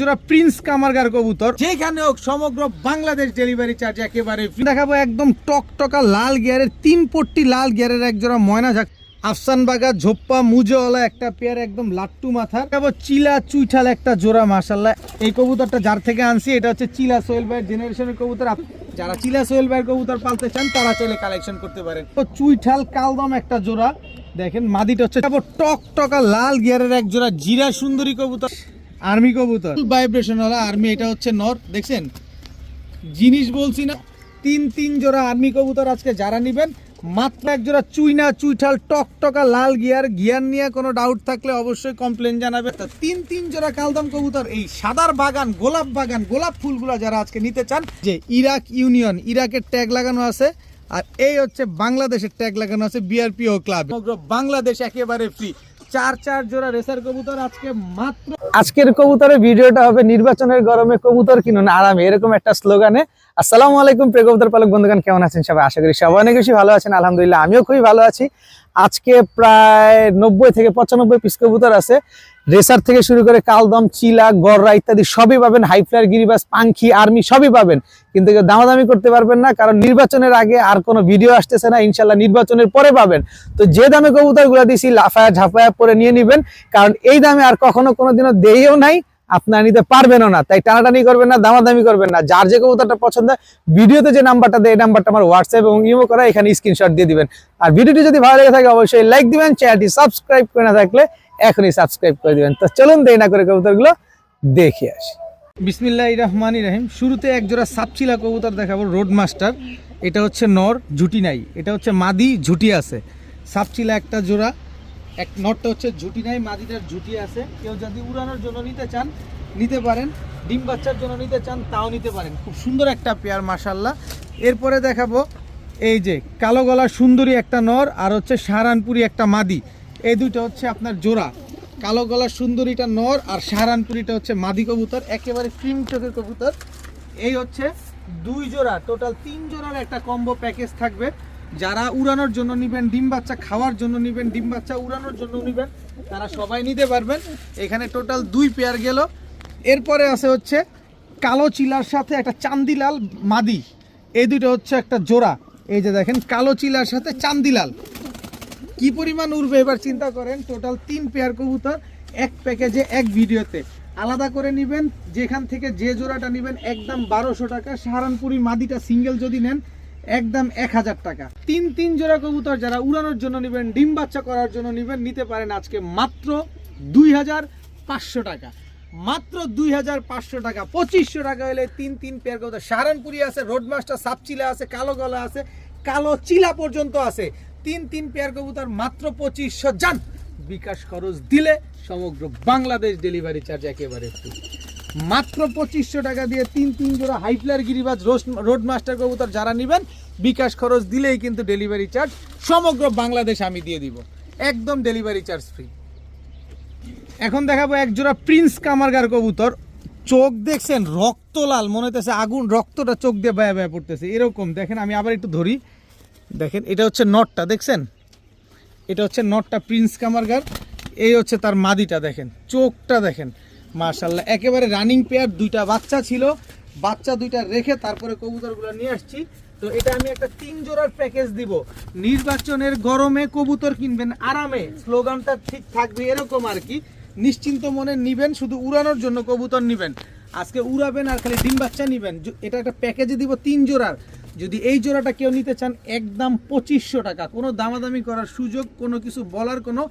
জোড়া প্রিন্স কামারগার কবুতর যেখানে হোক সমগ্র বাংলাদেশ ডেলিভারি চার্জ একেবারে ফ্রি। দেখাবো একদম টকটকা লাল গিয়ারের 3 পট্টি লাল গিয়ারের এক জোড়া ময়না ঝাক আফসান বাগা ঝোপ্পা মুজওয়ালা একটা পেয়ার একদম লাট্টু মাথা। দেখাবো চিলা চুইঠাল একটা জোড়া মাশাআল্লাহ। এই কবুতরটা যার থেকে আনছি এটা হচ্ছে চিলা সোহেল ভাইয়ের জেনারেশনের কবুতর। যারা চিলা সোহেল ভাইয়ের কবুতর পালতে চান তারা চাইলে কালেকশন করতে পারেন। তো চুইঠাল কালদম একটা জোড়া দেখেন, মাদিটা হচ্ছে টকটকা লাল গিয়ারের এক জোড়া জিরা সুন্দরী কবুতর আর্মি কবুতর ভাইব্রেশন ওয়ালা আর্মি। এটা হচ্ছে নর, দেখছেন জিনিস বলছি না। তিন জোড়া আর্মি কবুতর আজকে যারা নেবেন মাত্র এক জোড়া চুইনা চুইঠাল টকটকা লাল গিয়ার নিয়ে কোনো ডাউট থাকলে অবশ্যই কমপ্লেন জানাবে। তিন জোড়া কালদম কবুতর এই সাদার বাগান গোলাপ ফুলগুলা যারা আজকে নিতে চান, যে ইরাক ইউনিয়ন ইরাকের ট্যাগ লাগানো আছে, আর এই হচ্ছে বাংলাদেশের ট্যাগ লাগানো আছে বিআরপিও ক্লাব। বাংলাদেশ একেবারে ফ্রি। চার জোড়া রেসার কবুতর আজকে মাত্র। আজকের কবুতরের ভিডিওটা হবে নির্বাচনের গরমে কবুতর কিনুন আরামে, এরকম একটা স্লোগানে। আসসালামু আলাইকুম প্রিয় কবুতর পালক বন্ধুগণ, কেমন আছেন সবাই? আশা করি সবাই অনেক বেশি ভালো আছেন। আলহামদুলিল্লাহ আমিও খুবই ভালো আছি। আজকে প্রায় 90 থেকে 95 পিস কবুতর আছে। রেসার থেকে শুরু করে কালদম, চিলা, গররা ইত্যাদি সবই পাবেন। হাইফ্লায়ার, গিরিবাস, পাঙ্খি, আর্মি সবই পাবেন, কিন্তু দামাদামি করতে পারবেন না, কারণ নির্বাচনের আগে আর কোনো ভিডিও আসতেছে না। ইনশাল্লাহ নির্বাচনের পরে পাবেন। তো যে দামে কবুতরগুলো দিছি লাফায়া ঝাপায়া পরে নিয়ে নিবেন, কারণ এই দামে আর কখনো কোনোদিনও দেইও নাই, আপনারা নিতে পারবেনও না। তাই টানাটানি করবেন না, দামাদামি করবেন না। যার যে কবুতরটা পছন্দ, ভিডিওতে যে নাম্বারটা দেয় এই নাম্বারটা আমার হোয়াটসঅ্যাপ এবং ইমো করা, এখানে স্ক্রিনশট দিয়ে দিবেন। আর ভিডিওটি যদি ভালো লেগে থাকে অবশ্যই লাইক দিবেন, চ্যানেলটি সাবস্ক্রাইব করে না থাকলে এখনই সাবস্ক্রাইব করে দিবেন। তো চলুন দেরি না করে কবুতরগুলো দেখে আসি। বিসমিল্লাহির রহমানির রহিম। শুরুতে এক জোড়া সাপচিলা কবুতর দেখাবো, রোড মাস্টার। এটা হচ্ছে নর, ঝুটি নাই। এটা হচ্ছে মাদি, ঝুটি আছে। সাপচিলা একটা জোড়া, এক নটটা হচ্ছে ঝুটি নাই, মাদিটার ঝুটি আছে। কেউ যদি উড়ানোর জন্য নিতে চান নিতে পারেন, ডিম বাচ্চার জন্য নিতে চান তাও নিতে পারেন। খুব সুন্দর একটা পেয়ার মাশাআল্লাহ। এরপরে দেখাবো এই যে কালো গলার সুন্দরী একটা নর, আর হচ্ছে সাহারানপুরি একটা মাদি। এই দুইটা হচ্ছে আপনার জোড়া। কালো গলার সুন্দরীটা নর আর সাহারানপুরিটা হচ্ছে মাদি কবুতর, একেবারে ক্রিম চোখের কবুতর। এই হচ্ছে 2 জোড়া, টোটাল 3 জোড়ার একটা কম্বো প্যাকেজ থাকবে। যারা উড়ানোর জন্য নেবেন, ডিম বাচ্চা খাওয়ার জন্য নেবেন, ডিম বাচ্চা উড়ানোর জন্য নেবেন, তারা সবাই নিতে পারবেন। এখানে টোটাল 2 পেয়ার গেল। এরপরে আছে হচ্ছে কালো চিলার সাথে একটা চান্দিলাল মাদি। এই দুটো হচ্ছে একটা জোড়া। এই যে দেখেন কালো চিলার সাথে চান্দিলাল, কি পরিমাণ উড়বে এবার চিন্তা করেন। টোটাল 3 পেয়ার কবুতর এক প্যাকেজে, এক ভিডিওতে। আলাদা করে নেবেন, যেখান থেকে যে জোড়াটা নেবেন একদম 1200 টাকা। সাহারানপুরি মাদিটা সিঙ্গেল যদি নেন একদম 1000 টাকা। তিন জোড়া কবুতর যারা উড়ানোর জন্য নেবেন, ডিম বাচ্চা করার জন্য নেবেন, নিতে পারেন আজকে মাত্র 2500 টাকা। মাত্র 2500 টাকা। 2500 টাকা হলে তিন পেয়ার কবুতর। সাহারানপুরি আছে, রোড মাস্টার, সাপচিলা আছে, কালো গলা আছে, কালো চিলা পর্যন্ত আছে। তিন পেয়ার কবুতর মাত্র 2500। যান, বিকাশ খরচ দিলে সমগ্র বাংলাদেশ ডেলিভারি চার্জ একেবারে ফ্রি। মাত্র 2500 টাকা দিয়ে তিন জোড়া হাইফ্লায়ার, গিরিবাজ, রোড মাস্টার কবুতর যারা নেবেন, বিকাশ খরচ দিলেই কিন্তু ডেলিভারি চার্জ সমগ্র বাংলাদেশ আমি দিয়ে দিব, একদম ডেলিভারি চার্জ ফ্রি। এখন দেখাবো এক জোড়া প্রিন্স কামারগার কবুতর। চোখ দেখছেন রক্ত লাল, মনে হইতেছে আগুন, রক্তটা চোখ দিয়ে বায়া বায়া পড়তেছে এরকম। দেখেন আমি আবার একটু ধরি, দেখেন এটা হচ্ছে নটটা, দেখছেন এটা হচ্ছে নটটা প্রিন্স কামারগার। এই হচ্ছে তার মাদিটা, দেখেন চোখটা দেখেন মাশাআল্লাহ। একেবারে রানিং পেয়ার, 2টা বাচ্চা ছিল, বাচ্চা 2টা রেখে তারপরে কবুতরগুলো নিয়ে আসছি। তো এটা আমি একটা 3 জোড়ার প্যাকেজ দিব। নির্বাচনের গরমে কবুতর কিনবেন আরামে, স্লোগানটা ঠিক থাকবে এরকম আর কি। নিশ্চিন্ত মনে নিবেন, শুধু উড়ানোর জন্য কবুতর নিবেন, আজকে উড়াবেন আর খালি ডিম বাচ্চা নিবেন। এটা একটা প্যাকেজে দিব 3 জোড়ার। যদি এই জোড়াটা কেউ নিতে চান একদম 2500 টাকা। কোনো দামাদামি করার সুযোগ, কোনো কিছু বলার কোনো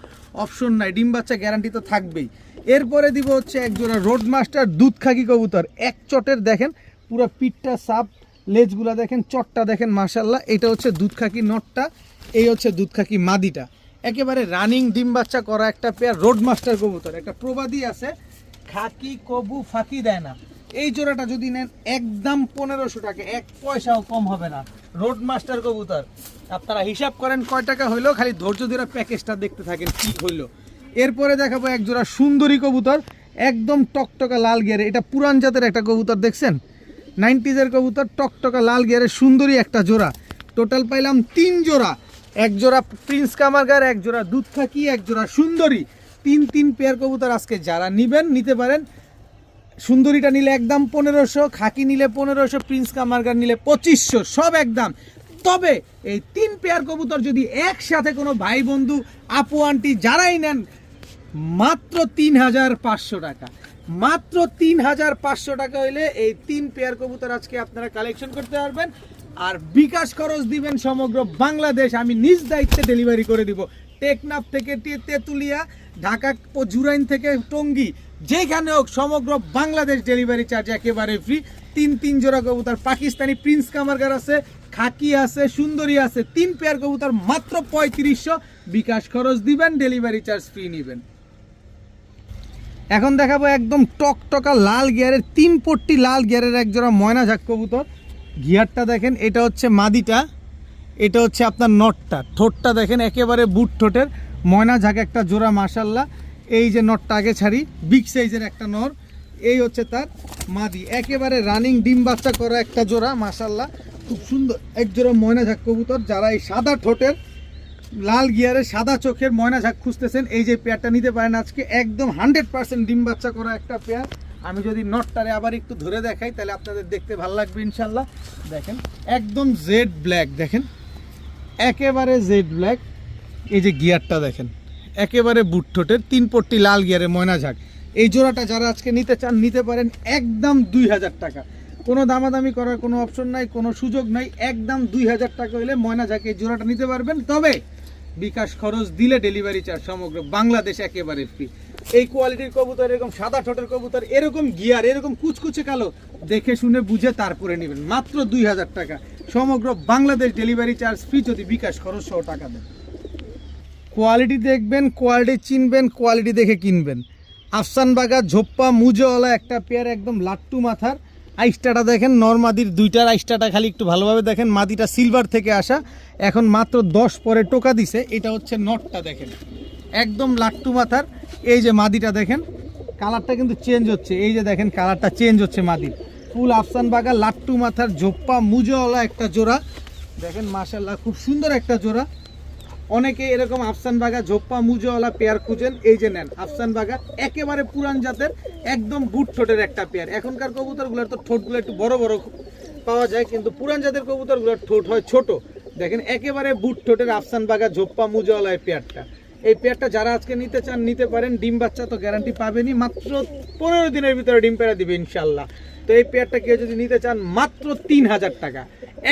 অপশন নাই, ডিম বাচ্চা গ্যারান্টি তো থাকবেই। এরপরে দিব হচ্ছে এক জোড়া রোড মাস্টার দুধ খাকি কবুতর, এক চটের। দেখেন পুরো পিঠটা সাপ, লেজগুলা দেখেন, চটটা দেখেন মাশাআল্লাহ। এটা হচ্ছে দুধ খাকি নটটা, এই হচ্ছে দুধ খাকি মাদিটা। একেবারে রানিং ডিম বাচ্চা করা একটা পেয়ার রোড মাস্টার কবুতর। একটা প্রবাদী আছে, খাকি কবু ফাঁকি দেয় না। এই জোড়াটা যদি নেন একদম 1500 টাকা, 1 পয়সাও কম হবে না। রোড মাস্টার কবুতর আপনারা হিসাব করেন কয় টাকা হইলো, খালি ধৈর্য ধরে প্যাকেজটা দেখতে থাকেন কি হইলো। এরপরে দেখাবো এক জোড়া সুন্দরী কবুতর, একদম টকটকা লাল গিয়ারে। এটা পুরান জাতের একটা কবুতর, দেখছেন 90s কবুতর, টকটকা লাল গিয়ারে সুন্দরী একটা জোড়া। টোটাল পাইলাম 3 জোড়া, এক জোড়া প্রিন্স কামারগার, এক জোড়া দুধ খাকি, এক জোড়া সুন্দরী। তিন পেয়ার কবুতর আজকে যারা নিবেন নিতে পারেন। সুন্দরীটা নিলে একদম 1500, খাকি নিলে 1500, প্রিন্স কামারগার নিলে 2500, সব একদম। তবে এই 3 পেয়ার কবুতর যদি একসাথে কোনো ভাই বন্ধু আপু আন্টি যারাই নেন, মাত্র 3500 টাকা, মাত্র 3500 টাকা হইলে এই 3 পেয়ার কবুতর আজকে আপনারা কালেকশন করতে পারবেন। আর বিকাশ খরচ দিবেন সমগ্র বাংলাদেশ, আমি নিজ দায়িত্বে ডেলিভারি করে দিব। টেকনাফ থেকে তেতুলিয়া, ঢাকা জুরাইন থেকে টঙ্গী, যেখানে হোক সমগ্র বাংলাদেশ ডেলিভারি চার্জ একেবারে ফ্রি। 3 জোড়া কবুতর, পাকিস্তানি প্রিন্স কামারগার আছে, খাকি আছে, সুন্দরী আছে, 3 পেয়ার কবুতর মাত্র 3500, বিকাশ খরচ দিবেন, ডেলিভারি চার্জ ফ্রি নেবেন। এখন দেখাবো একদম টকটকা লাল গিয়ারের 3 পট্টি লাল গিয়ারের এক জোড়া ময়না ঝাক কবুতর। গিয়ারটা দেখেন, এটা হচ্ছে মাদিটা, এটা হচ্ছে আপনার নটটা। ঠোঁটটা দেখেন একেবারে বুট ঠোঁটের ময়না ঝাঁক একটা জোড়া মাশাল্লাহ। এই যে নটটা আগে ছাড়ি, বিগ সাইজের একটা নর, এই হচ্ছে তার মাদি, একেবারে রানিং ডিম বাচ্চা করা একটা জোড়া মাশাল্লাহ, খুব সুন্দর এক জোড়া ময়না ঝাঁক কবুতর। যারা এই সাদা ঠোঁটের লাল গিয়ারের সাদা চোখের ময়না ঝাঁক খুঁজতেছেন, এই যে পেয়ারটা নিতে পারেন আজকে, একদম 100% ডিম বাচ্চা করা একটা পেয়ার। আমি যদি নটটারে আবার একটু ধরে দেখাই তাহলে আপনাদের দেখতে ভালো লাগবে ইনশাল্লাহ। দেখেন একদম জেড ব্ল্যাক, দেখেন একেবারে জেড ব্ল্যাক। এই যে গিয়ারটা দেখেন একেবারে বুট ঠোঁটের 3 পট্টি লাল গিয়ারে ময়না ঝাঁক। এই জোড়াটা যারা আজকে নিতে চান নিতে পারেন একদম 2000 টাকা, কোনো দামাদামি করার কোনো অপশন নাই, কোনো সুযোগ নাই, একদম 2000 টাকা হলে ময়না ঝাঁক এই জোড়াটা নিতে পারবেন। তবে বিকাশ খরচ দিলে ডেলিভারি চার্জ সমগ্র বাংলাদেশ একেবারে ফ্রি। এই কোয়ালিটির কবুতর, এরকম সাদা ঠোঁটের কবুতর, এরকম গিয়ার, এরকম কুচকুচে কালো, দেখে শুনে বুঝে তারপরে নেবেন, মাত্র 2000 টাকা, সমগ্র বাংলাদেশ ডেলিভারি চার্জ ফ্রি যদি বিকাশ খরচ সহ টাকা দেন। কোয়ালিটি দেখবেন, কোয়ালিটি চিনবেন, কোয়ালিটি দেখে কিনবেন। আফসান বাগা ঝোপ্পা মুজোওয়ালা একটা পেয়ার, একদম লাট্টু মাথার। আইসটাটা দেখেন, নরমাদির দুইটার আইসটাটা খালি একটু ভালোভাবে দেখেন। মাদিটা সিলভার থেকে আসা, এখন মাত্র 10 পরে টোকা দিছে। এটা হচ্ছে নটটা দেখেন, একদম লাট্টু মাথার। এই যে মাদিটা দেখেন, কালারটা কিন্তু চেঞ্জ হচ্ছে, এই যে দেখেন কালারটা চেঞ্জ হচ্ছে মাদির। ফুল আফসান বাগা লাট্টু মাথার ঝোপ্পা মুজোওয়ালা একটা জোড়া, দেখেন মাশাল্লাহ খুব সুন্দর একটা জোড়া। অনেকে এরকম আফসান বাগা ঝোপ্পা মুজোওয়ালা পেয়ার খুঁজেন, এই যে নেন আফসান বাগা, একেবারে পুরান জাতের একদম বুট ঠোঁটের একটা পেয়ার। এখনকার কবুতরগুলোর তো ঠোঁটগুলো একটু বড় বড় পাওয়া যায়, কিন্তু পুরান জাতের কবুতরগুলোর ঠোঁট হয় ছোট। দেখেন একেবারে বুট ঠোঁটের আফসান বাগা ঝোপ্পা মুজোওয়ালা এই পেয়ারটা। এই পেয়ারটা যারা আজকে নিতে চান নিতে পারেন। ডিম বাচ্চা তো গ্যারান্টি পাবেনই, মাত্র 15 দিনের ভিতরে ডিম পেড়া দিবে ইনশাল্লাহ। তো এই পেয়ারটা কেউ যদি নিতে চান মাত্র 3000 টাকা,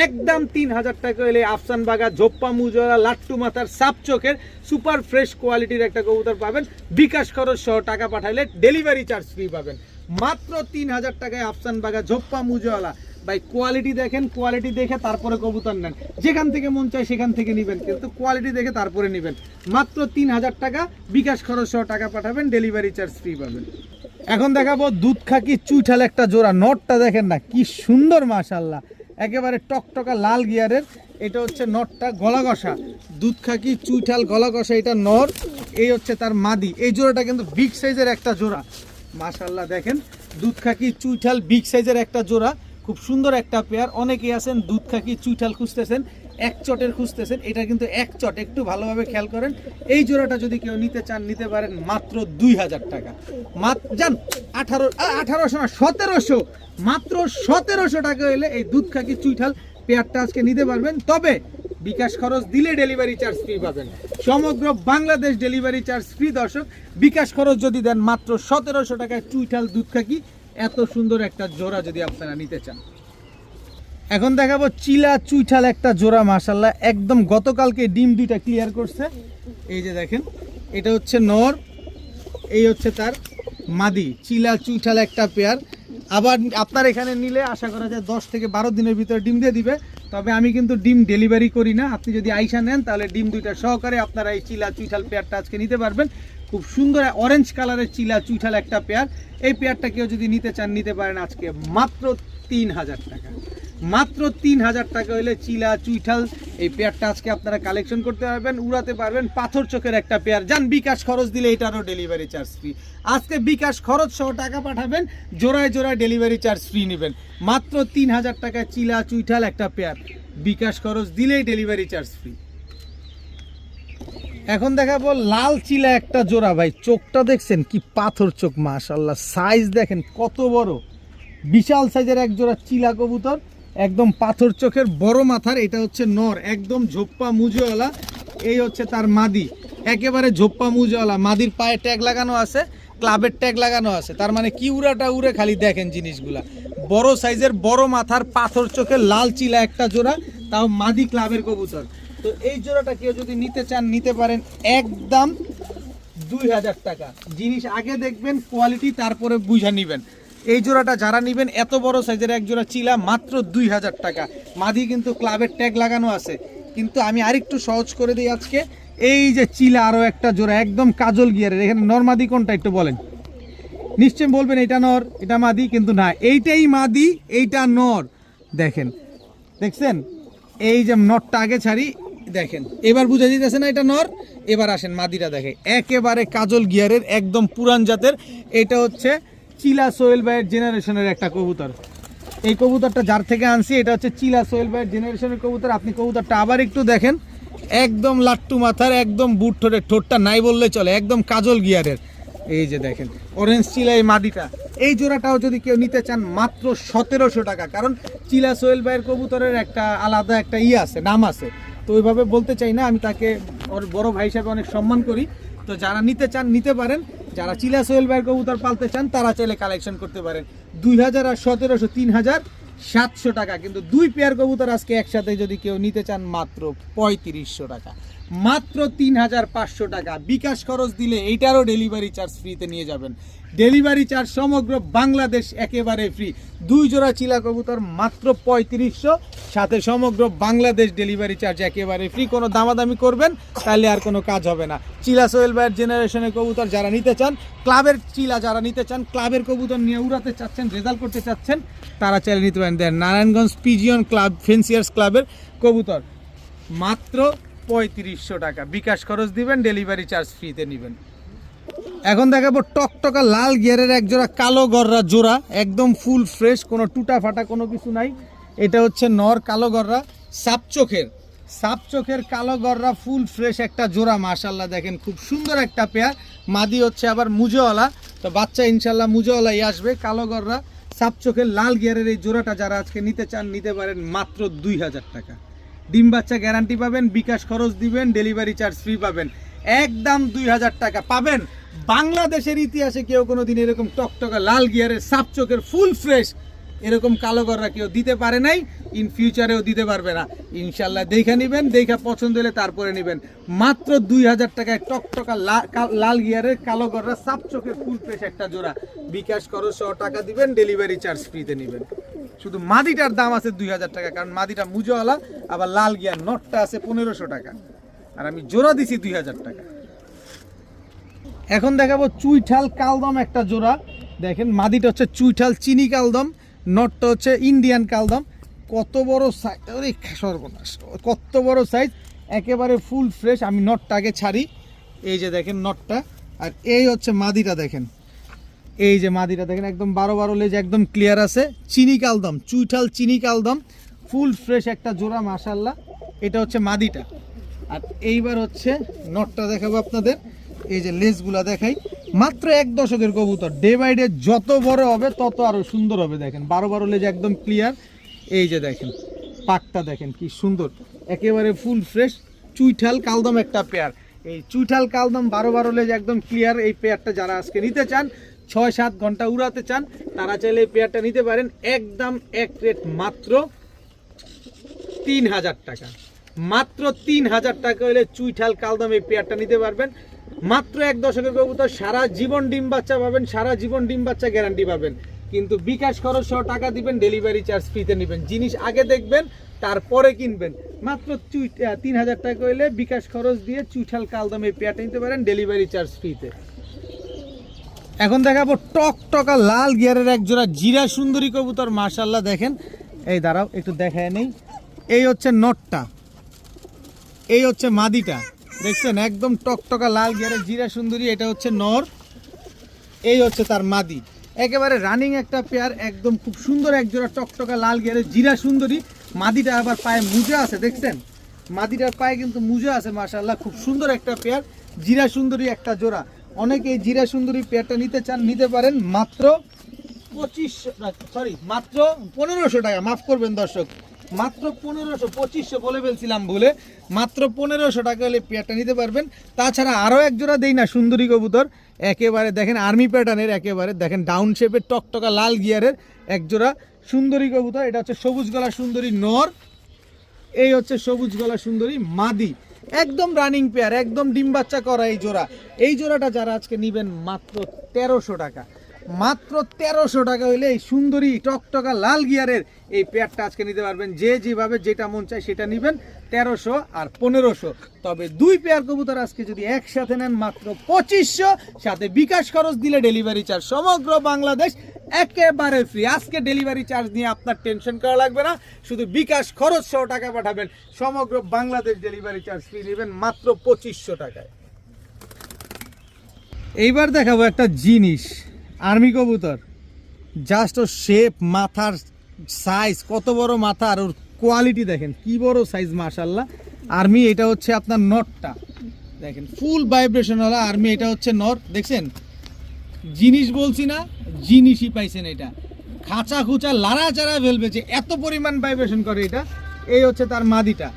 একদম 3000 টাকা হলে আফসান বাগা ঝোপ্পা মুজোওয়ালা লাট্টু মাথার সাপ চোখের সুপার ফ্রেশ কোয়ালিটির একটা কবুতর পাবেন। বিকাশ খরচ সহ টাকা পাঠাইলে ডেলিভারি চার্জ ফ্রি পাবেন, মাত্র 3000 টাকায় আফসান বাগা ঝোপ্পা মুজোওয়ালা। ভাই কোয়ালিটি দেখেন, কোয়ালিটি দেখে তারপরে কবুতর নেন। যেখান থেকে মন চায় সেখান থেকে নেবেন, কিন্তু কোয়ালিটি দেখে তারপরে নেবেন। মাত্র 3000 টাকা, বিকাশ খরচ সহ টাকা পাঠাবেন, ডেলিভারি চার্জ ফ্রি পাবেন। এখন দেখাবো দুধ খাকি চুইঠাল একটা জোড়া। নটটা দেখেন না কি সুন্দর মাশাল্লাহ, একেবারে টকটকা লাল গিয়ারের। এটা হচ্ছে নটটা, গলা কষা দুধ খাকি চুইঠাল গলা কষা, এটা নর, এই হচ্ছে তার মাদি। এই জোড়াটা কিন্তু বিগ সাইজের একটা জোড়া মাশাল্লাহ। দেখেন দুধ খাকি চুইঠাল বিগ সাইজের একটা জোড়া, খুব সুন্দর একটা পেয়ার। অনেকেই আছেন দুধ খাকি চুইঠাল খুঁজতেছেন, এক চটের খুঁজতেছেন, এটা কিন্তু এক চট, একটু ভালোভাবে খেয়াল করেন। এই জোড়াটা যদি কেউ নিতে চান নিতে পারেন মাত্র 2000 টাকা, যান 1800 না 1700, মাত্র 1700 টাকা হলে এই দুধ খাকি চুইঠাল পেয়ারটা আজকে নিতে পারবেন। তবে বিকাশ খরচ দিলে ডেলিভারি চার্জ ফ্রি পাবেন, সমগ্র বাংলাদেশ ডেলিভারি চার্জ ফ্রি। দর্শক বিকাশ খরচ যদি দেন মাত্র 1700 টাকায় চুইঠাল দুধ খাকি এত সুন্দর একটা জোড়া যদি আপনারা নিতে চান। এখন দেখাবো চিলা চুইঠাল একটা জোড়া মাশাল্লাহ, একদম গতকালকে ডিম দুইটা ক্লিয়ার করছে। এই যে দেখেন এটা হচ্ছে নর, এই হচ্ছে তার মাদি। চিলা চুইঠাল একটা পেয়ার। আবার আপনার এখানে নিলে আশা করা যায় 10 থেকে 12 দিনের ভিতরে ডিম দিয়ে দিবে। তবে আমি কিন্তু ডিম ডেলিভারি করি না, আপনি যদি আইসা নেন তাহলে ডিম দুইটা সহকারে আপনারা এই চিলা চুইঠাল পেয়ারটা আজকে নিতে পারবেন। খুব সুন্দর অরেঞ্জ কালারের চিলা চুইঠাল একটা পেয়ার। এই পেয়ারটা কেউ যদি নিতে চান নিতে পারেন আজকে মাত্র 3000 টাকা, মাত্র 3000 টাকা হলে চিলা চুইঠাল এই পেয়ারটা আজকে আপনারা কালেকশন করতে পারবেন, উড়াতে পারবেন। পাথর চোখের একটা পেয়ার, যান বিকাশ খরচ দিলে এটারও ডেলিভারি চার্জ ফ্রি। আজকে বিকাশ খরচ সহ টাকা পাঠাবেন, জোড়ায় জোড়ায় ডেলিভারি চার্জ ফ্রি নেবেন। মাত্র 3000 টাকায় চিলা চুইঠাল একটা পেয়ার, বিকাশ খরচ দিলেই ডেলিভারি চার্জ ফ্রি। এখন দেখাবো লাল চিলা একটা জোড়া ভাই, চোখটা দেখছেন কি পাথর চোখ, মাশাআল্লাহ সাইজ দেখেন কত বড়, বিশাল সাইজের এক জোড়া চিলা কবুতর, একদম পাথর চোখের বড় মাথার। এটা হচ্ছে নর, একদম ঝোপ্পা মুজওয়ালা। এই হচ্ছে তার মাদি, একেবারে ঝোপ্পা মুজওয়ালা। মাদির পায়ে ট্যাগ লাগানো আছে, ক্লাবের ট্যাগ লাগানো আছে, তার মানে কি উড়াটা উড়ে, খালি দেখেন জিনিসগুলা। বড় সাইজের বড় মাথার পাথর চোখের লাল চিলা একটা জোড়া, তাও মাদি ক্লাবের কবুতর। তো এই জোড়াটা কেউ যদি নিতে চান নিতে পারেন, একদম 2000 টাকা। জিনিস আগে দেখবেন, কোয়ালিটি তারপরে বুঝা নিবেন। এই জোড়াটা যারা নেবেন, এত বড় সাইজের এক জোড়া চিলা মাত্র 2000 টাকা। মাদি কিন্তু ক্লাবের ট্যাগ লাগানো আছে। কিন্তু আমি আরেকটু সহজ করে দিই আজকে। এই যে চিলা আরও একটা জোড়া, একদম কাজল গিয়ারের। এখানে নর মাদি কোনটা একটু বলেন, নিশ্চয় বলবেন এটা নর এটা মাদি, কিন্তু না, এইটাই মাদি এইটা নর। দেখেন, দেখছেন এই যে নরটা আগে ছাড়ি, দেখেন এবার বুঝা যেতেছে না এটা নর। এবার আসেন মাদিটা দেখে, একেবারে কাজল গিয়ারের, একদম পুরান জাতের। এটা হচ্ছে চিলা সোহেল ভাইয়ের জেনারেশনের একটা কবুতর। এই কবুতরটা যার থেকে আনছি, এটা হচ্ছে চিলা সোহেল ভাইয়ের জেনারেশনের কবুতর। আপনি কবুতরটা আবার একটু দেখেন, একদম লাট্টু মাথার, একদম বুট ঠোঁটের, ঠোঁটটা নাই বললে চলে, একদম কাজল গিয়ারের। এই যে দেখেন অরেঞ্জ চিলা এই মাদিটা। এই জোড়াটাও যদি কেউ নিতে চান মাত্র 1700 টাকা। কারণ চিলা সোহেল ভাইয়ের কবুতরের একটা আলাদা একটা আছে, নাম আছে। তো ওইভাবে বলতে চাই না, আমি তাকে ওর বড় ভাই হিসাবে অনেক সম্মান করি। তো যারা নিতে চান নিতে পারেন, যারা চিলা সোহেল ভাইয়ের কবুতর পালতে চান তারা চাইলে কালেকশন করতে পারেন। 2000 আর 1700, 3700 টাকা। কিন্তু দুই পেয়ার কবুতর আজকে একসাথে যদি কেউ নিতে চান মাত্র 3500 টাকা, মাত্র 3500 টাকা। বিকাশ খরচ দিলে এইটারও ডেলিভারি চার্জ ফ্রিতে নিয়ে যাবেন। ডেলিভারি চার্জ সমগ্র বাংলাদেশ একেবারে ফ্রি। দুই জোড়া চিলা কবুতর মাত্র 3500, সাথে সমগ্র বাংলাদেশ ডেলিভারি চার্জ একেবারে ফ্রি। কোনো দামাদামি করবেন তাহলে আর কোনো কাজ হবে না। চিলা সোহেল ভাইয়ের জেনারেশনের কবুতর যারা নিতে চান, ক্লাবের চিলা যারা নিতে চান, ক্লাবের কবুতর নিয়ে উড়াতে চাচ্ছেন, রেজাল্ট করতে চাচ্ছেন, তারা চাইলে নিতে পারেন। দেন নারায়ণগঞ্জ পিজিয়ন ক্লাব, ফেন্সিয়ার্স ক্লাবের কবুতর মাত্র 3500 টাকা। বিকাশ খরচ দিবেন, ডেলিভারি চার্জ ফ্রিতে নেবেন। এখন দেখাবো টকটকা লাল গিয়ারের এক জোড়া কালো গররা জোড়া, একদম ফুল ফ্রেশ, কোনো টুটা ফাটা কোনো কিছু নাই। এটা হচ্ছে নর কালো গররা, সাপ চোখের কালো গররা, ফুল ফ্রেশ একটা জোড়া। মাশাআল্লাহ দেখেন খুব সুন্দর একটা পেয়ার। মাদি হচ্ছে আবার মুজোওয়ালা, তো বাচ্চা ইনশাল্লাহ মুজোওয়ালাই আসবে। কালো গররা সাপ চোখের লাল গিয়ারের এই জোড়াটা যারা আজকে নিতে চান নিতে পারেন মাত্র 2000 টাকা। ডিম বাচ্চা গ্যারান্টি পাবেন, বিকাশ খরচ দিবেন, ডেলিভারি চার্জ ফ্রি পাবেন। একদম 2000 টাকা পাবেন। বাংলাদেশের ইতিহাসে কেউ কোনোদিন এরকম টকটকা লাল গিয়ারের সাপ চোখের ফুল ফ্রেশ এরকম কালো গররা কেউ দিতে পারে নাই, ইন ফিউচারেও দিতে পারবে না। ইনশাল্লাহ দেখা নেবেন, দেখা পছন্দ হলে তারপরে নেবেন। মাত্র 2000 টাকায় টকটকা লাল গিয়ারের কালো গররা সাপ চোখের ফুল ফ্রেশ একটা জোড়া। বিকাশ খরচ 100 টাকা দিবেন, ডেলিভারি চার্জ ফ্রিতে নেবেন। শুধু মাদিটার দাম আছে 2000 টাকা, কারণ মাদিটা মুজোওয়ালা, আবার লাল গিয়ার নটটা আছে 1500 টাকা, আর আমি জোড়া দিছি 2000 টাকা। এখন দেখাবো চুইঠাল কালদম একটা জোড়া। দেখেন মাদিটা হচ্ছে চুইঠাল চিনি কালদম, নটটা হচ্ছে ইন্ডিয়ান কালদম। কত বড় সাইজ, সর্বনাশ, কত বড় সাইজ, একেবারে ফুল ফ্রেশ। আমি নটটা আগে ছাড়ি, এই যে দেখেন নটটা, আর এই হচ্ছে মাদিটা। দেখেন এই যে মাদিটা দেখেন, একদম 12 লেজ, একদম ক্লিয়ার আছে। চিনি কালদম, চুইঠাল চিনি কালদম, ফুল ফ্রেশ একটা জোড়া মাশাআল্লাহ। এটা হচ্ছে মাদিটা। আর এইবার হচ্ছে নটটা দেখাবো আপনাদের। এই যে লেজগুলা দেখাই, মাত্র 1 দশকের কবুতর। ডে বাই ডে যত বড় হবে তত আরো সুন্দর হবে। দেখেন 12 লেজ, একদম ক্লিয়ার। এই যে দেখেন পাকটা দেখেন কি সুন্দর, একেবারে ফুল ফ্রেশ চুইঠাল কালদম একটা পেয়ার। এই চুইঠাল কালদম 12 লেজ, একদম ক্লিয়ার। এই পেয়ারটা যারা আজকে নিতে চান, 6-7 ঘন্টা উড়াতে চান, তারা চাইলে এই পেয়ারটা নিতে পারেন। একদম এক রেট মাত্র 3000 টাকা। মাত্র 3000 টাকা হলে চুইঠাল কালদম এই পেয়ারটা নিতে পারবেন। মাত্র 1 দশকের কবুতর, সারা জীবন ডিম বাচ্চা পাবেন, সারা জীবন ডিম বাচ্চা গ্যারান্টি পাবেন। কিন্তু বিকাশ খরচ 100 টাকা দিবেন, ডেলিভারি চার্জ ফ্রিতে নেবেন। জিনিস আগে দেখবেন তারপরে কিনবেন। মাত্র 3000 টাকা হলে বিকাশ খরচ দিয়ে চুইঠাল কালদম এই পেয়ারটা নিতে পারেন, ডেলিভারি চার্জ ফ্রিতে। এখন দেখাবো টকটকা লাল গিয়ারের এক জোড়া জিরা সুন্দরী কবুতর। মাশাআল্লাহ দেখেন, এই দাঁড়াও একটু দেখায় নেই। এই হচ্ছে নটটা, এই হচ্ছে মাদিটা। দেখছেন একদম টকটকা লাল গিয়ারের জিরা সুন্দরী, এটা হচ্ছে নর, এই হচ্ছে তার মাদি। একেবারে রানিং একটা পেয়ার, একদম খুব সুন্দর এক জোড়া টকটকা লাল গিয়ারের জিরা সুন্দরী। মাদিটা আবার পায়ে মুজা আছে, দেখছেন মাদিটার পায়ে কিন্তু মুজো আছে মাশাআল্লাহ, খুব সুন্দর একটা পেয়ার, জিরা সুন্দরী একটা জোড়া। অনেকে এই জিরা সুন্দরী পেয়ারটা নিতে চান, নিতে পারেন মাত্র 1500 টাকা, মাফ করবেন দর্শক, মাত্র 1500, 2500 বলে ফেলছিলাম ভুলে, মাত্র 1500 টাকা হলে পেয়ারটা নিতে পারবেন। তাছাড়া আরও এক জোড়া দেই না সুন্দরী কবুতর, একেবারে দেখেন আর্মি প্যাটার্নের, একেবারে দেখেন ডাউন শেপের টকটকা লাল গিয়ারের এক জোড়া সুন্দরী কবুতর। এটা হচ্ছে সবুজ গলা সুন্দরী নর, এই হচ্ছে সবুজ গলা সুন্দরী মাদি, একদম রানিং পেয়ার, একদম ডিম বাচ্চা করা এই জোড়া। এই জোড়াটা যারা আজকে নেবেন মাত্র 1300 টাকা, মাত্র 1300 টাকা হইলে এই সুন্দরী টকটকা লাল গিয়ারের এই পেয়ারটা আজকে নিতে পারবেন। যে যেভাবে যেটা মন চায় সেটা নেবেন, 1300 আর 1500। তবে দুই পেয়ার কবুতর আজকে যদি একসাথে নেন মাত্র 2500, সাথে বিকাশ খরচ দিলে ডেলিভারি চার্জ সমগ্র বাংলাদেশ একেবারে ফ্রি। আজকে ডেলিভারি চার্জ নিয়ে আপনার টেনশন করা লাগবে না, শুধু বিকাশ খরচ সহ টাকা পাঠাবেন, সমগ্র বাংলাদেশ ডেলিভারি চার্জ ফ্রি নেবেন মাত্র 2500 টাকায়। এইবার দেখাবো একটা জিনিস, আর্মি কবুতর, জাস্ট ওর শেপ, মাথার সাইজ, কত বড় মাথা, আর ওর কোয়ালিটি দেখেন কি বড় সাইজ মাশাআল্লাহ। আর্মি এটা হচ্ছে আপনার নটটা দেখেন, ফুল ভাইব্রেশনওয়ালা আর্মি, এটা হচ্ছে নট, দেখছেন জিনিস বলছি না, জিনিসই পাইছেন। এটা খাঁচা খুচা লাড়াচাড়া ফেলবে, যে এত পরিমাণ ভাইব্রেশন করে এটা। এই হচ্ছে তার মাদিটা,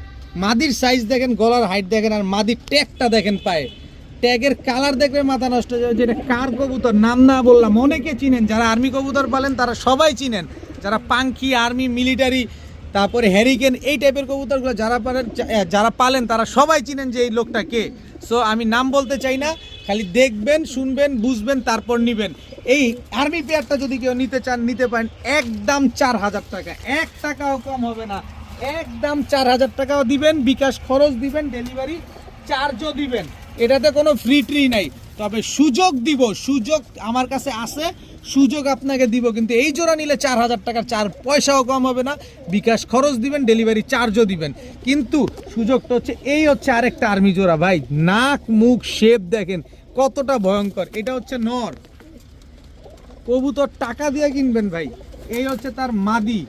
মাদির সাইজ দেখেন, গলার হাইট দেখেন, আর মাদির ট্যাগটা দেখেন, পায়ে ট্যাগের কালার দেখলে মাথা নষ্ট হয়ে যাবে। যেটা কার কবুতর নাম না বললাম, অনেকে চিনেন, যারা আর্মি কবুতর পালেন তারা সবাই চিনেন, যারা পাঙ্কি, আর্মি, মিলিটারি, তারপরে হ্যারিকেন, এই টাইপের কবুতরগুলো যারা পালেন তারা সবাই চিনেন যে এই লোকটা কে। সো আমি নাম বলতে চাই না, খালি দেখবেন, শুনবেন, বুঝবেন, তারপর নিবেন। এই আর্মি পেয়ারটা যদি কেউ নিতে চান নিতে পারেন, একদম 4000 টাকা, 1 টাকাও কম হবে না, একদম 4000 টাকাও দিবেন, বিকাশ খরচ দিবেন, ডেলিভারি চার্জও দিবেন, এটাতে কোনো ফ্রি ট্রি নাই। তবে সুযোগ দিব, সুযোগ আমার কাছে আছে, সুযোগ আপনাকে দিব, কিন্তু এই জোড়া নিলে 4000 টাকার 4 পয়সাও কম হবে না, বিকাশ খরচ দিবেন, ডেলিভারি চার্জও দিবেন। কিন্তু সুযোগটা হচ্ছে এই, হচ্ছে আরেকটা আর্মি জোড়া ভাই, নাক মুখ শেপ দেখেন কতটা ভয়ঙ্কর। এটা হচ্ছে নর কবুতর, টাকা দিয়ে কিনবেন ভাই। এই হচ্ছে তার মাদি,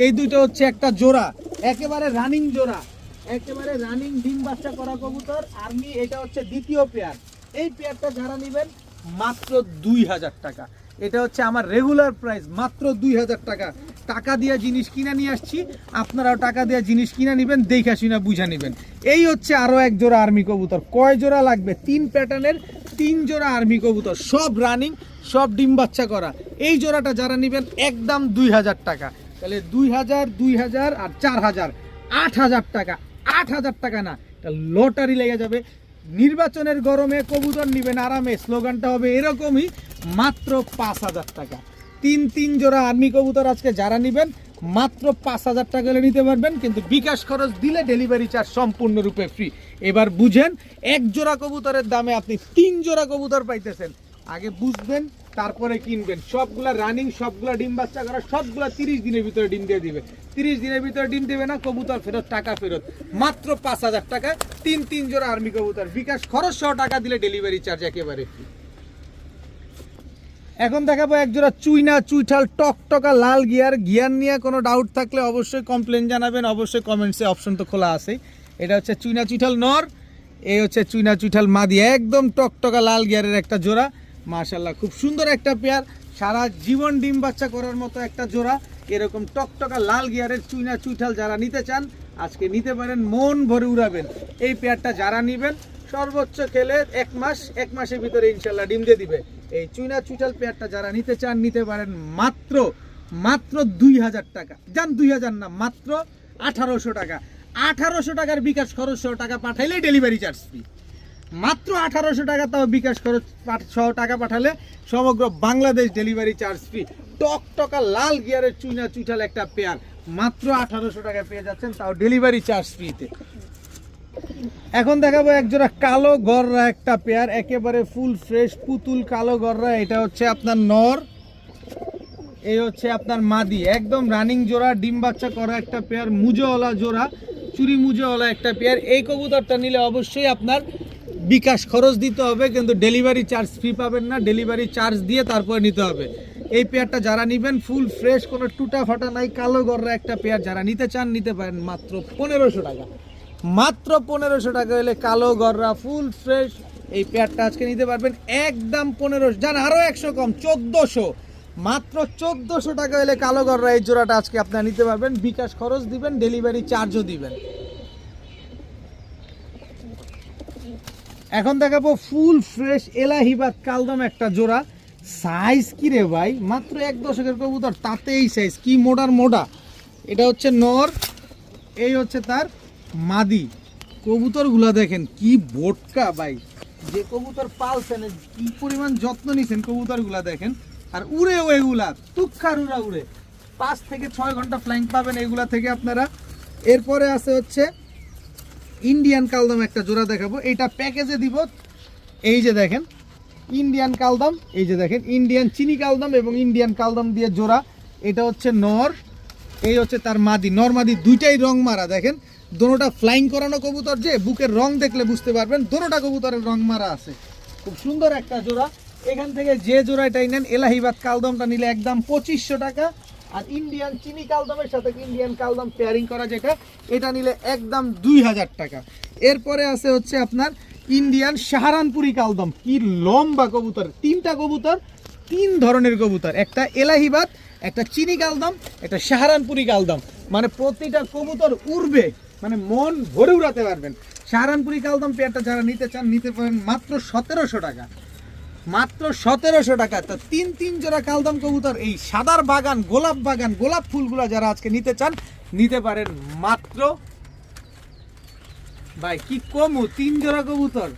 এই দুইটা হচ্ছে একটা জোড়া, একেবারে রানিং জোড়া, একেবারে রানিং ডিম বাচ্চা করা কবুতর আর্মি। এটা হচ্ছে দ্বিতীয় পেয়ার, এই পেয়ারটা যারা নেবেন মাত্র 2000 টাকা। এটা হচ্ছে আমার রেগুলার প্রাইস, মাত্র 2000 টাকা। টাকা দিয়ে জিনিস কিনে নিয়ে আসছি, আপনারাও টাকা দিয়ে জিনিস কিনে নেবেন, দেখা শুনে বুঝা নেবেন। এই হচ্ছে আরও এক জোড়া আর্মি কবুতর। কয় জোড়া লাগবে? 3 প্যাটার্নের 3 জোড়া আর্মি কবুতর, সব রানিং, সব ডিম বাচ্চা করা। এই জোড়াটা যারা নেবেন একদম 2000 টাকা। তাহলে 2000, 2000 আর 4000, 8000 টাকা। 8000 টাকা না, লটারি লেগে যাবে। নির্বাচনের গরমে কবুতর নিবেন আরামে, স্লোগানটা হবে এরকমই, মাত্র 5000 টাকা। 3 জোড়া আর্মি কবুতর আজকে যারা নেবেন মাত্র 5000 টাকা হলে নিতে পারবেন, কিন্তু বিকাশ খরচ দিলে ডেলিভারি চার্জ সম্পূর্ণরূপে ফ্রি। এবার বুঝেন, এক জোড়া কবুতরের দামে আপনি 3 জোড়া কবুতর পাইতেছেন। আগে বুঝবেন তারপরে কিনবেন। সবগুলা রানিং, সবগুলা ডিম বাচ্চা করা, সবগুলা 30 দিনের ভিতরে ডিম দিয়ে দিবে। 30 দিনের ভিতরে ডিম দেবে না, কবুতর ফেরত, টাকা ফেরত। মাত্র 5000 টাকায় 3 জোড়া আর্মি কবুতর, বিকাশ খরচ সহ টাকা দিলে ডেলিভারি চার্জ একেবারে ফ্রি। এখন দেখাবো এক জোড়া চুইনা চুইঠাল টকটকা লাল গিয়ার। গিয়ার নিয়ে কোনো ডাউট থাকলে অবশ্যই কমপ্লেন জানাবেন, অবশ্যই কমেন্টসে অপশন তো খোলা আছে। এটা হচ্ছে চুইনা চুইঠাল নর, এই হচ্ছে চুইনা চুইঠাল মাদি, একদম টকটকা লাল গিয়ারের একটা জোড়া মাশাআল্লাহ, খুব সুন্দর একটা পেয়ার, সারা জীবন ডিম বাচ্চা করার মতো একটা জোড়া। এরকম টকটকা লাল গিয়ারের চুইনা চুইঠাল যারা নিতে চান আজকে নিতে পারেন, মন ভরে উড়াবেন। এই পেয়ারটা যারা নেবেন সর্বোচ্চ খেলে 1 মাস, 1 মাসের ভিতরে ইনশাল্লাহ ডিম দিয়ে দিবে। এই চুইনা চুইঠাল পেয়ারটা যারা নিতে চান নিতে পারেন মাত্র 2000 টাকা। জান 2000 না, মাত্র 1800 টাকা। 1800 টাকার বিকাশ খরচ সহ টাকা পাঠাইলে ডেলিভারি চার্জ ফ্রি। মাত্র 1800 টাকা, তাও বিকাশ খরচ সহ টাকা পাঠালে সমগ্র বাংলাদেশ ডেলিভারি চার্জ ফ্রি। টকটকা লাল গিয়ারের চুইনা চুইঠাল একটা পেয়ার মাত্র 1800 টাকায় পেয়ে যাচ্ছেন, তাও ডেলিভারি চার্জ ফ্রিতে। এখন দেখাবো এক জোড়া কালো গররা একটা পেয়ার, একেবারে ফুল ফ্রেশ পুতুল কালো গররা। এটা হচ্ছে আপনার নর, এই হচ্ছে আপনার মাদি, একদম রানিং জোড়া, ডিম বাচ্চা করা একটা পেয়ার, মুজোওয়ালা জোড়া, চুরি মুজোওয়ালা একটা পেয়ার। এই কবুতরটা নিলে অবশ্যই আপনার বিকাশ খরচ দিতে হবে, কিন্তু ডেলিভারি চার্জ ফ্রি পাবেন না, ডেলিভারি চার্জ দিয়ে তারপরে নিতে হবে। এই পেয়ারটা যারা নেবেন ফুল ফ্রেশ, কোনো টুটা ফাটা নাই, কালো গররা একটা পেয়ার যারা নিতে চান নিতে পারেন মাত্র 1500 টাকা। মাত্র 1500 টাকা হলে কালো গররা ফুল ফ্রেশ এই পেয়ারটা আজকে নিতে পারবেন একদম 1500, জান আরো 100 কম 1400, মাত্র 1400 টাকা হলে কালো গররা এই জোড়াটা আজকে আপনারা নিতে পারবেন। বিকাশ খরচ দিবেন, ডেলিভারি চার্জও দিবেন। এখন দেখাবো ফুল ফ্রেশ এলাহিবাদ কালদম একটা জোড়া। সাইজ কি রে ভাই, মাত্র 1 দশকের কবুতর, তাতেই সাইজ কি মোটা। এটা হচ্ছে নর, এই হচ্ছে তার মাদি। কবুতরগুলা দেখেন কি বোটকা ভাই, যে কবুতর পালছেন কি পরিমাণ যত্ন নিছেন কবুতরগুলা দেখেন। আর উড়েও এগুলা তুক্ষার উড়ে 5 থেকে 6 ঘন্টা ফ্লাইং পাবেন এগুলা থেকে আপনারা। এরপরে আছে হচ্ছে ইন্ডিয়ান কালদম একটা জোড়া দেখাবো, এইটা প্যাকেজে দিব। এই যে দেখেন ইন্ডিয়ান কালদম, এই যে দেখেন ইন্ডিয়ান চিনি কালদম এবং ইন্ডিয়ান কালদম দিয়ে জোড়া। এটা হচ্ছে নর, এই হচ্ছে তার মাদি। নর মাদি দুইটাই রং মারা, দেখেন দোনোটা ফ্লাইং করানো কবুতর, যে বুকের রং দেখলে বুঝতে পারবেন দোনোটা কবুতরের রং মারা আছে। খুব সুন্দর একটা জোড়া। এখান থেকে যে জোড়াটাই নেন এলাহিবাদ কালদমটা নিলে একদম 2500 টাকা, আর ইন্ডিয়ান চিনি কালদমের সাথে ইন্ডিয়ান কালদম পেয়ারিং করা যেটা, এটা নিলে একদম 2000 টাকা। এরপরে আছে হচ্ছে আপনার ইন্ডিয়ান সাহারানপুরি কালদম, কি লম্বা কবুতর, 3টা কবুতর 3 ধরনের কবুতর, একটা এলাহিবাদ, একটা চিনি কালদম, একটা সাহারানপুরি কালদম, মানে প্রতিটা কবুতর উড়বে, মানে মন ভরে উড়াতে পারবেন। সাহারানপুরি কালদম পেয়ারটা যারা নিতে চান নিতে পারেন মাত্র 1700 টাকা, মাত্র 1700 টাকা। তো 3 জোড়া কালদম কবুতর, এই সাদার বাগান, গোলাপ ফুলগুলা যারা আজকে নিতে চান নিতে পারেন মাত্র, ভাই কি কমু, 3 জোড়া কবুতর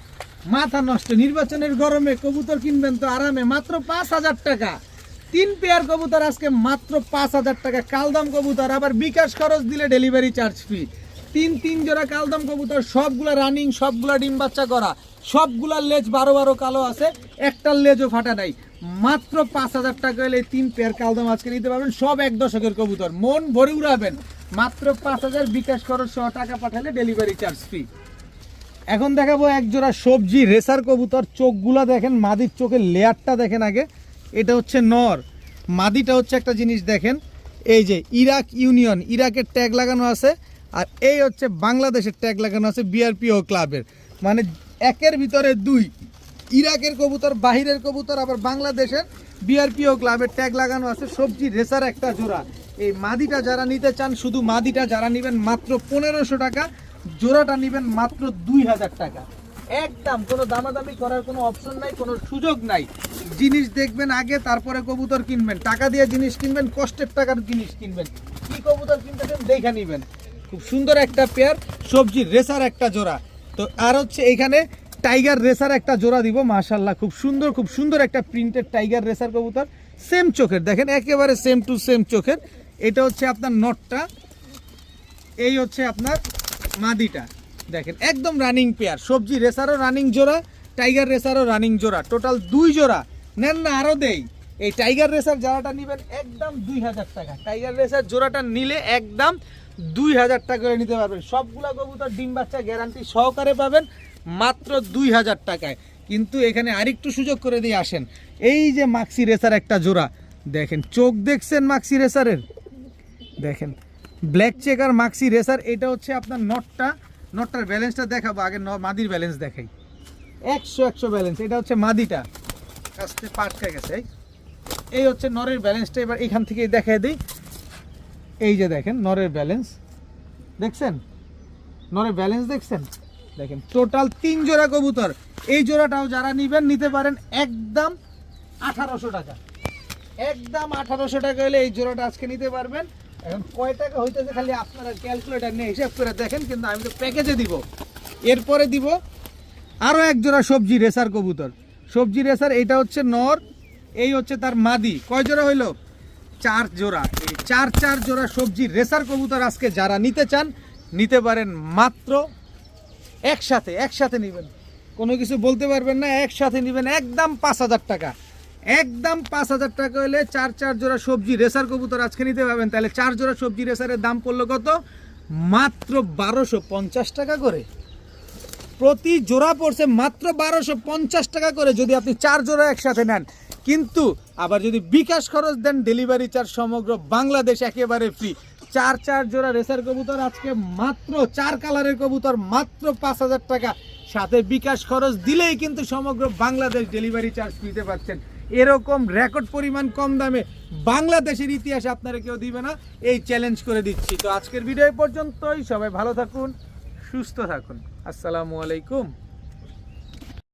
মাথা নষ্ট। নির্বাচনের গরমে কবুতর কিনবেন তো আরামে, মাত্র 5000 টাকা। 3 পেয়ার কবুতর আজকে মাত্র 5000 টাকা কালদম কবুতর, আবার বিকাশ খরচ দিলে ডেলিভারি চার্জ ফ্রি। 3 জোড়া কালদম কবুতর, সবগুলা রানিং, সবগুলা ডিম বাচ্চা করা, সবগুলার লেজ 12 কালো আছে, একটার লেজও ফাটা নাই। মাত্র 5000 টাকা হলে 3 পেয়ার কালদম আজকে নিতে পারবেন, সব 1 দশকের কবুতর, মন ভরে উড়াবেন। মাত্র 5000 বিকাশ খরচ সহ টাকা পাঠালে ডেলিভারি চার্জ ফ্রি। এখন দেখাবো এক জোড়া সবজি রেসার কবুতর। চোখগুলা দেখেন, মাদির চোখের লেয়ারটা দেখেন আগে। এটা হচ্ছে নর, মাদিটা হচ্ছে একটা জিনিস দেখেন, এই যে ইরাক ইউনিয়ন, ইরাকের ট্যাগ লাগানো আছে, আর এই হচ্ছে বাংলাদেশের ট্যাগ লাগানো আছে বিআরপিও ক্লাবের, মানে একের ভিতরে 2, ইরাকের কবুতর, বাহিরের কবুতর, আবার বাংলাদেশের বিআরপিও ক্লাবের ট্যাগ লাগানো আছে। সবজি রেসার একটা জোড়া। এই মাদিটা যারা নিতে চান, শুধু মাদিটা যারা নেবেন মাত্র 1500 টাকা, জোড়াটা নেবেন মাত্র 2000 টাকা। একদম কোনো দামাদামি করার কোনো অপশন নাই, কোনো সুযোগ নাই। জিনিস দেখবেন আগে, তারপরে কবুতর কিনবেন। টাকা দিয়ে জিনিস কিনবেন, কষ্টের টাকার জিনিস কিনবেন। কি কবুতর কিনতেছেন দেখে নেবেন। খুব সুন্দর একটা পেয়ার সবজি রেসার একটা জোড়া। তো আর হচ্ছে এখানে টাইগার রেসার একটা জোড়া দিব, মাশাআল্লাহ খুব সুন্দর একটা প্রিন্টেড টাইগার রেসার কবুতর, সেম চোখের, দেখেন একেবারে সেম টু সেম চোখের। এটা হচ্ছে আপনার নটটা, এই হচ্ছে আপনার মাদিটা, দেখেন একদম রানিং পেয়ার। সবজি রেসারও রানিং জোড়া, টাইগার রেসারও রানিং জোড়া, টোটাল 2 জোড়া। নেন না আরও দেই। এই টাইগার রেসার জোড়াটা নেবেন একদম 2000 টাকা। টাইগার রেসার জোড়াটা নিলে একদম 2000 টাকা করে নিতে পারবেন। সবগুলা কবুতর ডিম বাচ্চা গ্যারান্টি সহকারে পাবেন মাত্র 2000 টাকায়। কিন্তু এখানে আরেকটু সুযোগ করে দিয়ে আসেন, এই যে মাক্সি রেসার একটা জোড়া দেখেন, চোখ দেখছেন মাক্সি রেসারের, দেখেন ব্ল্যাক চেকার মাক্সি রেসার। এটা হচ্ছে আপনার নটটার ব্যালেন্সটা দেখাবো, আগে মাদির ব্যালেন্স দেখাই। 100 ব্যালেন্স। এটা হচ্ছে মাদিটা, কাছে পাট খেয়ে গেছে। এই হচ্ছে নরের ব্যালেন্সটা, এবার এখান থেকে দেখাই দিই। এই যে দেখেন নরের ব্যালেন্স দেখছেন, নরের ব্যালেন্স দেখছেন, দেখেন টোটাল 3 জোড়া কবুতর। এই জোড়াটাও যারা নেবেন নিতে পারেন একদম 1800 টাকা, একদম 1800 টাকা হলে এই জোড়াটা আজকে নিতে পারবেন। এখন কয় টাকা হইতেছে খালি আপনারা ক্যালকুলেটার নিয়ে হিসাব করে দেখেন, কিন্তু আমি তো প্যাকেজে দিব। এরপরে দিব আরও 1 জোড়া সবজি রেসার কবুতর। সবজি রেসার, এটা হচ্ছে নর, এই হচ্ছে তার মাদি। কয় জোড়া হইলো? 4 জোড়া। এই 4 জোড়া সবজি রেসার কবুতর আজকে যারা নিতে চান নিতে পারেন মাত্র একসাথে নেবেন, কোনো কিছু বলতে পারবেন না, একসাথে নেবেন একদম 5000 টাকা। একদম 5000 টাকা হলে 4 জোড়া সবজি রেসার কবুতর আজকে নিতে পারবেন। তাহলে 4 জোড়া সবজি রেসারের দাম পড়লো কত? মাত্র 1250 টাকা করে। প্রতি জোড়া পড়ছে মাত্র 1250 টাকা করে যদি আপনি 4 জোড়া একসাথে নেন। কিন্তু আবার যদি বিকাশ খরচ দেন, ডেলিভারি চার্জ সমগ্র বাংলাদেশ একেবারে ফ্রি। চার জোড়া রেসার কবুতর আজকে মাত্র 4 কালারের কবুতর মাত্র 5000 টাকা, সাথে বিকাশ খরচ দিলেই কিন্তু সমগ্র বাংলাদেশ ডেলিভারি চার্জ দিতে পারছেন। এরকম রেকর্ড পরিমাণ কম দামে বাংলাদেশের ইতিহাসে আপনারা কেউ দিবে না, এই চ্যালেঞ্জ করে দিচ্ছি। তো আজকের ভিডিও পর্যন্তই, সবাই ভালো থাকুন, সুস্থ থাকুন, আসসালামু আলাইকুম।